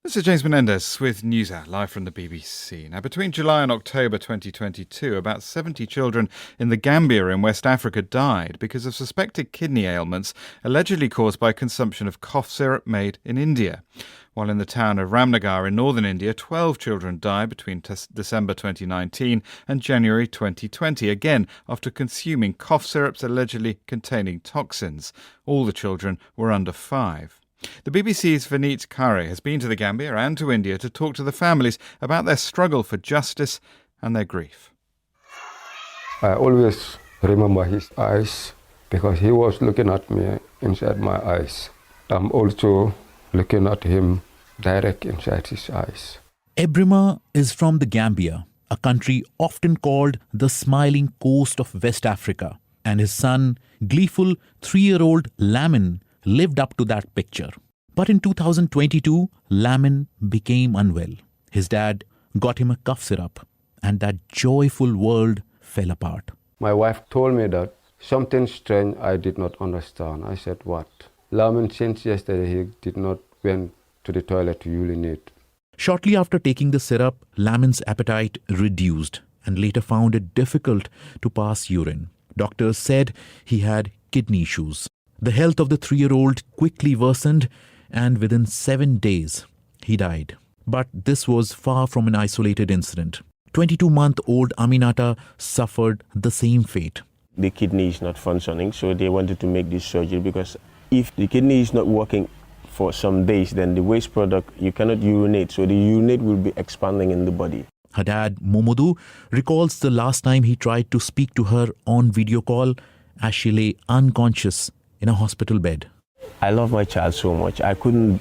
This is James Menendez with Newshour, live from the BBC. Now, between July and October 2022, about 70 children in the Gambia in West Africa died because of suspected kidney ailments allegedly caused by consumption of cough syrup made in India. While in the town of Ramnagar in northern India, 12 children died between December 2019 and January 2020, again after consuming cough syrups allegedly containing toxins. All the children were under 5. The BBC's Vineet Khare has been to the Gambia and to India to talk to the families about their struggle for justice and their grief. I always remember his eyes because he was looking at me inside my eyes. I'm also looking at him direct inside his eyes. Ebrima is from the Gambia, a country often called the smiling coast of West Africa, and his son, gleeful 3-year-old Lamin, lived up to that picture. But in 2022, Lamin became unwell. His dad got him a cough syrup, and that joyful world fell apart. My wife told me that something strange I did not understand. I said, what? Lamin, since yesterday, he did not went to the toilet to urinate. Shortly after taking the syrup, Lamin's appetite reduced and later found it difficult to pass urine. Doctors said he had kidney issues. The health of the 3-year-old quickly worsened, and within 7 days, he died. But this was far from an isolated incident. 22-month-old Aminata suffered the same fate. The kidney is not functioning, so they wanted to make this surgery because if the kidney is not working for some days, then the waste product, you cannot urinate, so the urinate will be expanding in the body. Her dad, Momodu, recalls the last time he tried to speak to her on video call as she lay unconscious in a hospital bed. I love my child so much. I couldn't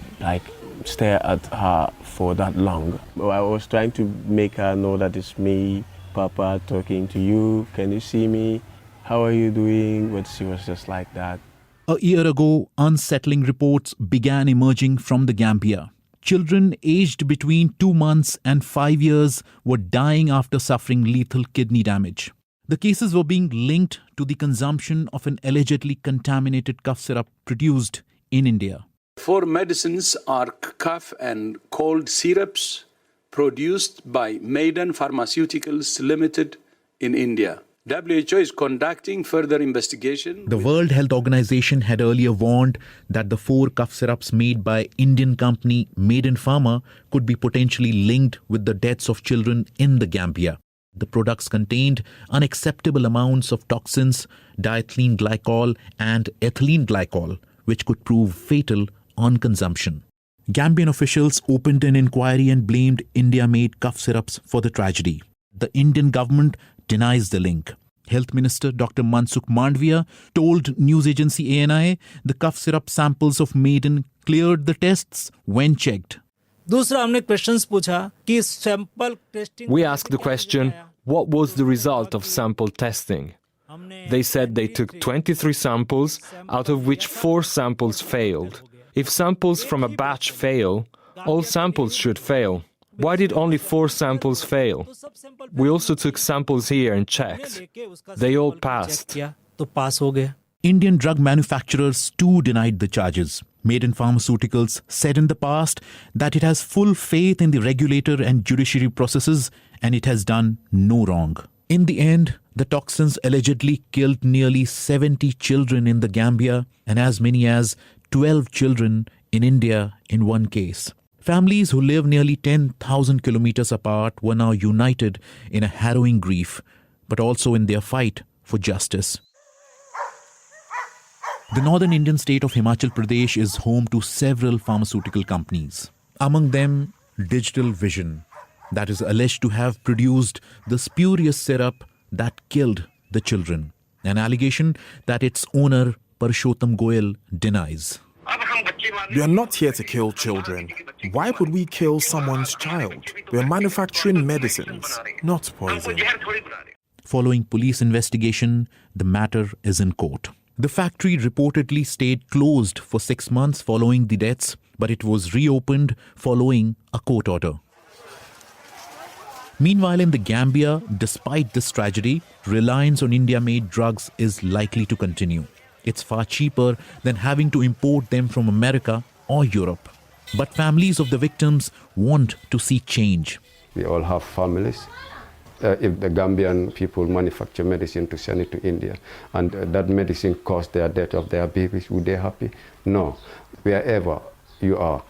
stare at her for that long. I was trying to make her know that it's me, Papa, talking to you. Can you see me? How are you doing? But she was just like that. A year ago, unsettling reports began emerging from the Gambia. Children aged between 2 months and 5 years were dying after suffering lethal kidney damage. The cases were being linked to the consumption of an allegedly contaminated cough syrup produced in India. 4 medicines are cough and cold syrups produced by Maiden Pharmaceuticals Limited in India. WHO is conducting further investigation. The World Health Organization had earlier warned that the 4 cough syrups made by Indian company Maiden Pharma could be potentially linked with the deaths of children in the Gambia. The products contained unacceptable amounts of toxins, diethylene glycol and ethylene glycol, which could prove fatal on consumption. Gambian officials opened an inquiry and blamed India-made cough syrups for the tragedy. The Indian government denies the link. Health Minister Dr. Mansukh Mandviya told news agency ANI the cough syrup samples of Maiden cleared the tests when checked. We asked the question, what was the result of sample testing? They said they took 23 samples, out of which 4 samples failed. If samples from a batch fail, all samples should fail. Why did only 4 samples fail? We also took samples here and checked. They all passed. Indian drug manufacturers too denied the charges. Maiden Pharmaceuticals said in the past that it has full faith in the regulator and judiciary processes and it has done no wrong. In the end, the toxins allegedly killed nearly 70 children in the Gambia and as many as 12 children in India in one case. Families who live nearly 10,000 kilometers apart were now united in a harrowing grief, but also in their fight for justice. The northern Indian state of Himachal Pradesh is home to several pharmaceutical companies. Among them, Digital Vision, that is alleged to have produced the spurious syrup that killed the children, an allegation that its owner, Parshottam Goyal, denies. We are not here to kill children. Why would we kill someone's child? We are manufacturing medicines, not poison. Following police investigation, the matter is in court. The factory reportedly stayed closed for 6 months following the deaths, but it was reopened following a court order. Meanwhile, in the Gambia, despite this tragedy, reliance on India-made drugs is likely to continue. It's far cheaper than having to import them from America or Europe. But families of the victims want to see change. We all have families. If the Gambian people manufacture medicine to send it to India and that medicine caused their death of their babies, would they happy? No. Wherever you are,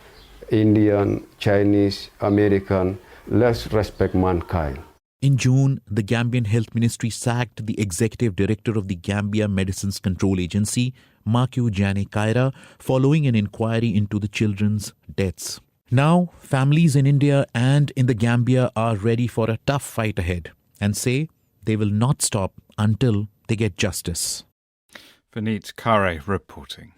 Indian, Chinese, American, let's respect mankind. In June, the Gambian Health Ministry sacked the executive director of the Gambia Medicines Control Agency, Makiu Jane Kaira, following an inquiry into the children's deaths. Now, families in India and in the Gambia are ready for a tough fight ahead and say they will not stop until they get justice. Vineet Kare reporting.